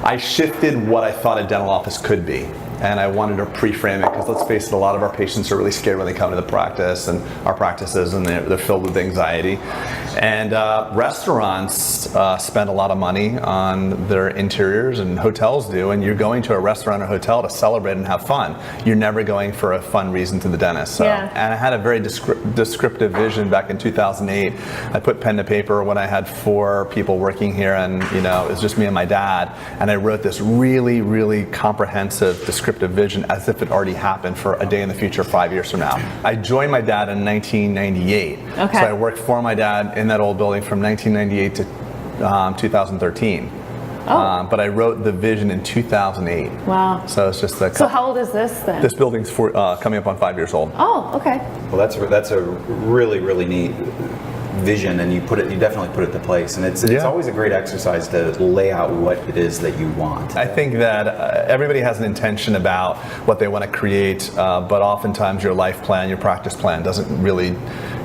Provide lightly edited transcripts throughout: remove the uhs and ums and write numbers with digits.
I shifted what I thought a dental office could be. And I wanted to pre-frame it because, let's face it, a lot of our patients are really scared when they come to the practice and our practices, and they're filled with anxiety. And restaurants spend a lot of money on their interiors, and hotels do, and you're going to a restaurant or hotel to celebrate and have fun. You're never going for a fun reason to the dentist. So. Yeah. And I had a very descriptive vision back in 2008. I put pen to paper when I had 4 people working here, and it was just me and my dad, and I wrote this really, really comprehensive descriptive vision as if it already happened for a day in the future 5 years from now. I joined my dad in 1998. Okay. So I worked for my dad in that old building from 1998 to 2013. But I wrote the vision in 2008. Wow. So it's just So how old is this then? This building's coming up on 5 years old. Oh, okay. Well, that's a really, really neat vision, and you definitely put it to place, and it's always a great exercise to lay out what it is that you want. I think that everybody has an intention about what they want to create, but oftentimes your life plan, your practice plan doesn't really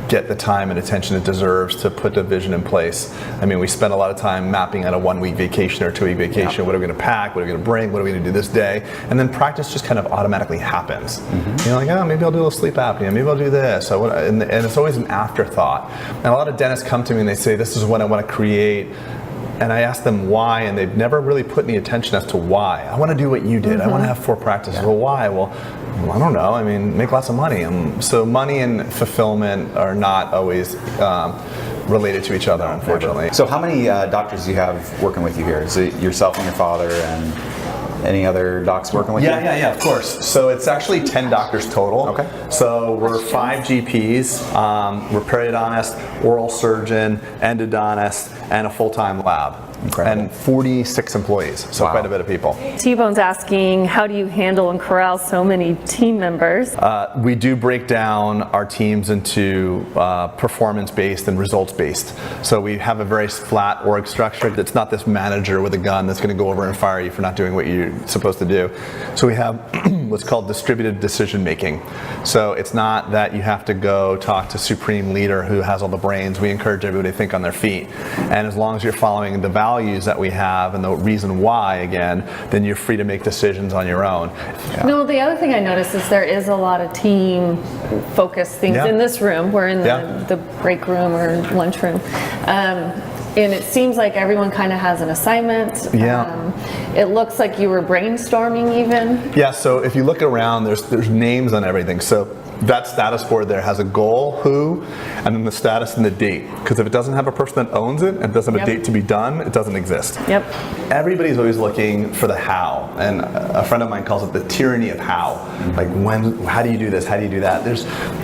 get the time and attention it deserves to put a vision in place. I mean, we spend a lot of time mapping out a 1-week vacation or 2-week vacation. What are we going to pack? What are we going to bring? What are we going to do this day? And then practice just kind of automatically happens. Like, oh, maybe I'll do a little sleep apnea. Maybe I'll do this. And it's always an afterthought. And a lot of dentists come to me and they say, this is what I want to create. And I ask them why, and they've never really put any attention as to why. I want to do what you did. I want to have 4 practices. Well, why? Well, I don't know. I mean, make lots of money. So money and fulfillment are not always related to each other, unfortunately. So how many doctors do you have working with you here? Is it yourself and your father and any other docs working with you? Yeah, of course. So it's actually 10 doctors total. Okay. So we're 5 GPs, we're periodontist, oral surgeon, endodontist, and a full-time lab. Incredible. And 46 employees, so quite a bit of people. T-Bone's asking, how do you handle and corral so many team members? We do break down our teams into performance-based and results-based. So we have a very flat org structure. It's not this manager with a gun that's going to go over and fire you for not doing what you're supposed to do. So we have what's called distributed decision-making. So it's not that you have to go talk to supreme leader who has all the brains. We encourage everybody to think on their feet. And as long as you're following the values that we have and the reason why, again, then you're free to make decisions on your own. No, the other thing I noticed is there is a lot of team focused things in this room. We're in the break room or lunch room. And it seems like everyone kind of has an assignment. It looks like you were brainstorming even. Yeah, so if you look around, there's names on everything. So that status board there has a goal, who, and then the status and the date. Because if it doesn't have a person that owns it and doesn't have a date to be done, it doesn't exist. Everybody's always looking for the how, and a friend of mine calls it the tyranny of how. Like, how do you do this? How do you do that?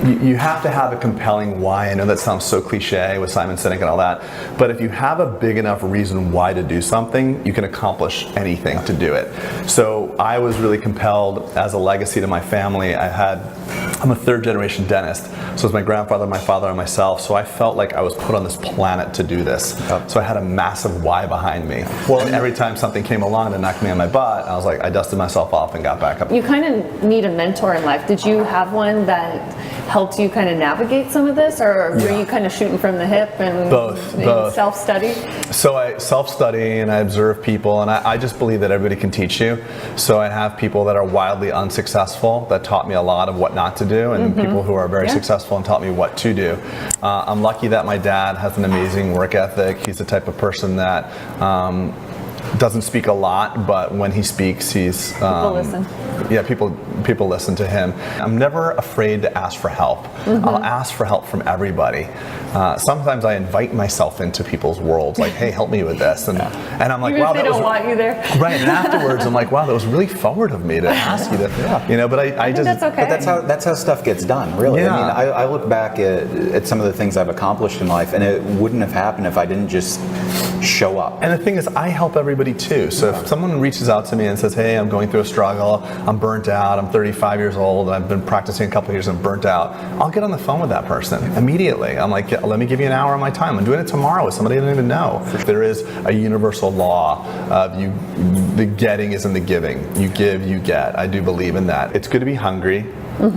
You have to have a compelling why. I know that sounds so cliche with Simon Sinek and all that, but if you have a big enough reason why to do something, you can accomplish anything to do it. So I was really compelled as a legacy to my family. I'm a 3rd generation dentist. So it's my grandfather, my father, and myself. So I felt like I was put on this planet to do this. So I had a massive why behind me. And every time something came along to knock me on my butt, I was like, I dusted myself off and got back up. You kind of need a mentor in life. Did you have one that helped you kind of navigate some of this, or were you kind of shooting from the hip and both. self-study? So I self-study and I observe people, and I just believe that everybody can teach you. So I have people that are wildly unsuccessful that taught me a lot of what not to do, and people who are very successful and taught me what to do. I'm lucky that my dad has an amazing work ethic. He's the type of person that doesn't speak a lot, but when he speaks, he's people listen. Yeah, people listen to him. I'm never afraid to ask for help. I'll ask for help from everybody. Sometimes I invite myself into people's worlds, like, hey, help me with this, and I'm like, even wow, if they don't want you there. Right, and afterwards I'm like, wow, that was really forward of me to ask you that. But I just. That's okay. But that's how stuff gets done, really. Yeah. I mean, I look back at some of the things I've accomplished in life, and it wouldn't have happened if I didn't just show up. And the thing is, I help everybody too. So if someone reaches out to me and says, hey, I'm going through a struggle, I'm burnt out, I'm 35 years old, I've been practicing a couple of years and burnt out, I'll get on the phone with that person immediately. I'm like, let me give you an hour of my time. I'm doing it tomorrow with somebody I don't even know. There is a universal law of the getting is in the giving. You give, you get. I do believe in that. It's good to be hungry.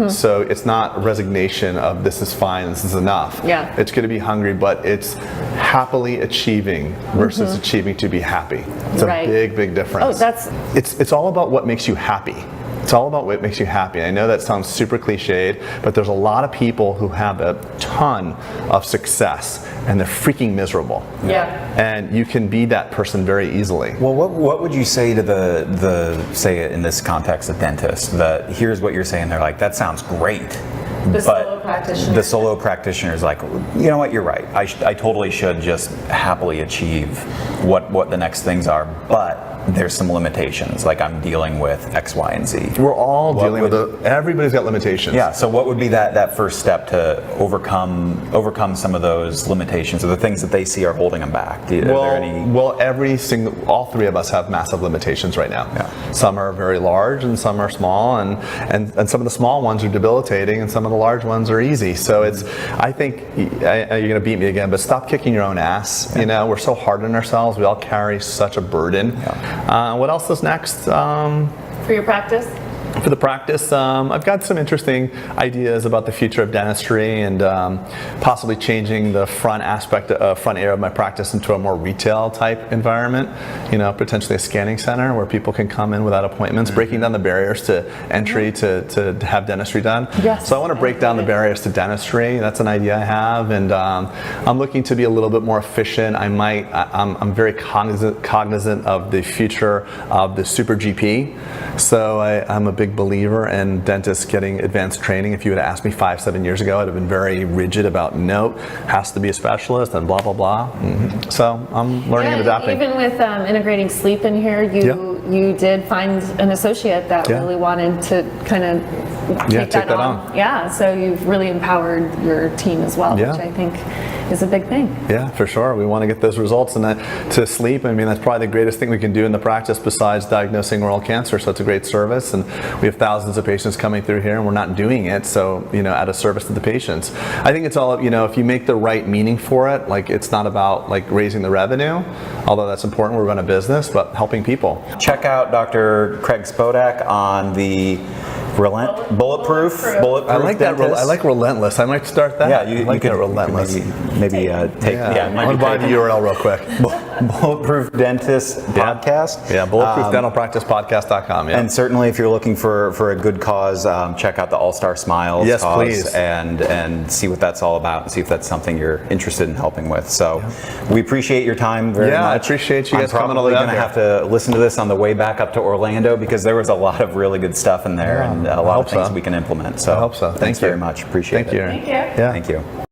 So it's not resignation of this is fine, this is enough. Yeah. It's going to be hungry, but it's happily achieving versus achieving to be happy. It's a big difference. Oh, it's all about what makes you happy. It's all about what makes you happy. I know that sounds super cliched, but there's a lot of people who have a ton of success and they're freaking miserable. Yeah. And you can be that person very easily. Well, what would you say to the say it in this context, a dentist, that here's what you're saying, they're like, that sounds great. The solo practitioner. The solo practitioner is like, you know what, you're right. I totally should just happily achieve what the next things are, but there's some limitations, like I'm dealing with X, Y, and Z. We're all dealing with everybody's got limitations. Yeah, so what would be that first step to overcome some of those limitations, or the things that they see are holding them back? Are there any? Well, all three of us have massive limitations right now. Yeah. Some are very large and some are small, and some of the small ones are debilitating and some of the large ones are easy. So I think, you're going to beat me again, but stop kicking your own ass. Yeah. You know, we're so hard on ourselves. We all carry such a burden. Yeah. What else is next? For your practice? For the practice, I've got some interesting ideas about the future of dentistry and possibly changing the front area of my practice into a more retail type environment. You know, potentially a scanning center where people can come in without appointments, breaking down the barriers to entry to have dentistry done. Yes, so I want to break down the barriers to dentistry. That's an idea I have, and I'm looking to be a little bit more efficient. I'm very cognizant of the future of the super GP. So I'm a big believer in dentists getting advanced training. If you had asked me 5-7 years ago, I'd have been very rigid about nope, has to be a specialist and blah blah blah. Mm-hmm. So I'm learning and adapting. Even with integrating sleep in here, you did find an associate that really wanted to kind of take that on. Yeah, so you've really empowered your team as well, which I think is a big thing. Yeah, for sure. We want to get those results, and to sleep, I mean, that's probably the greatest thing we can do in the practice besides diagnosing oral cancer. So it's a great service, and we have thousands of patients coming through here, and we're not doing it. So, you know, at a service to the patients. I think it's all, you know, if you make the right meaning for it, like it's not about like raising the revenue, although that's important. We run a business, but helping people. Check out Dr. Craig Spodak on the bulletproof. I like dentist. that. I like relentless. I might start that. Yeah, you like could relentless. Maybe take. Yeah, I'm gonna buy the URL real quick. Bulletproof Dentist Podcast. Yeah, bulletproofdentalpracticepodcast.com. Yeah. And certainly, if you're looking for a good cause, check out the All Star Smiles. Yes, cause please. And see what that's all about, and see if that's something you're interested in helping with. So, we appreciate your time very much. Yeah, I appreciate you guys coming all I'm the way probably going to have to listen to this on the way back up to Orlando because there was a lot of really good stuff in there and a lot of things we can implement. So, I hope so. Thanks very much. Appreciate it. Thank you. Thank you. Yeah. Thank you.